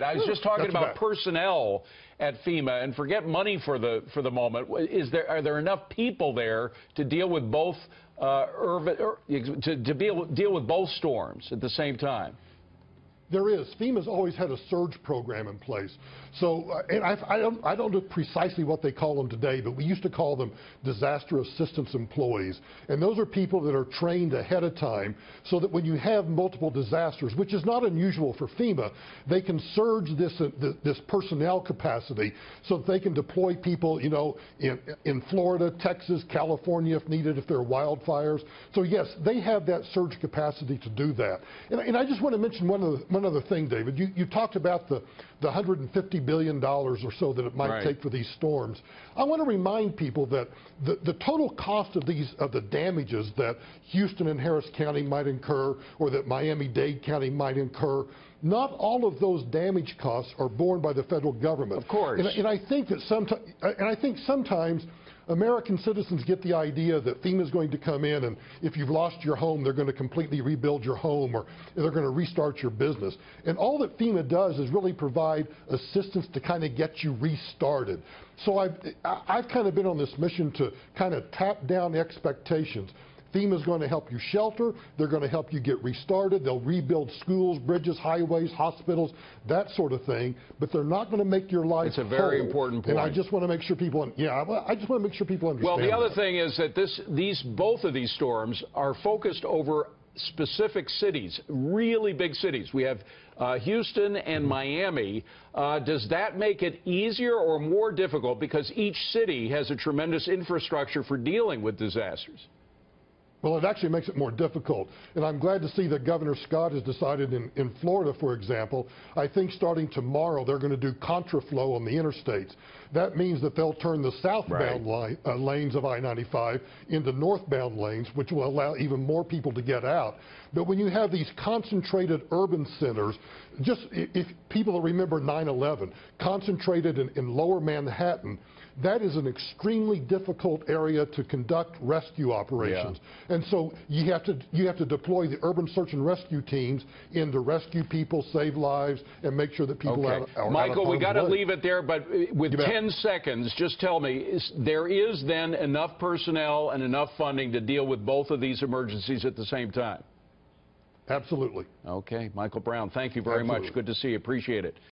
I was just talking about personnel at FEMA, and forget money for the moment. Are there enough people there to deal with both deal with both storms at the same time? There is. FEMA's always had a surge program in place. So, and I don't know precisely what they call them today, but we used to call them disaster assistance employees. And those are people that are trained ahead of time so that when you have multiple disasters, which is not unusual for FEMA, they can surge this personnel capacity so that they can deploy people, you know, in Florida, Texas, California if needed, if there are wildfires. So yes, they have that surge capacity to do that. And I just want to mention one other thing, David. You talked about the $150 billion or so that it might take for these storms. I want to remind people that the total cost of the damages that Houston and Harris County might incur, or that Miami-Dade County might incur, not all of those damage costs are borne by the federal government. Of course. And I think that sometimes American citizens get the idea that FEMA is going to come in, and if you've lost your home, they're going to completely rebuild your home, or they're going to restart your business. And all that FEMA does is really provide assistance to kind of get you restarted. So I've kind of been on this mission to kind of tap down expectations. FEMA's going to help you shelter. They're going to help you get restarted. They'll rebuild schools, bridges, highways, hospitals, that sort of thing. But they're not going to make your life It's a very important point. And I just want to make sure people, I just want to make sure people understand. Well, the other thing is that both of these storms are focused over specific cities, really big cities. We have Houston and Miami. Does that make it easier or more difficult because each city has a tremendous infrastructure for dealing with disasters? Well, it actually makes it more difficult. And I'm glad to see that Governor Scott has decided in Florida, for example, I think starting tomorrow they're going to do contraflow on the interstates. That means that they'll turn the southbound lanes of I-95 into northbound lanes, which will allow even more people to get out. But when you have these concentrated urban centers, just if people remember 9/11, concentrated in lower Manhattan, that is an extremely difficult area to conduct rescue operations. Yeah. And so you have to deploy the urban search and rescue teams in to rescue people, save lives, and make sure that people are Michael, we got to leave it there, but with 10 seconds, just tell me, there is then enough personnel and enough funding to deal with both of these emergencies at the same time? Absolutely. Okay, Michael Brown, thank you very much. Good to see you. Appreciate it.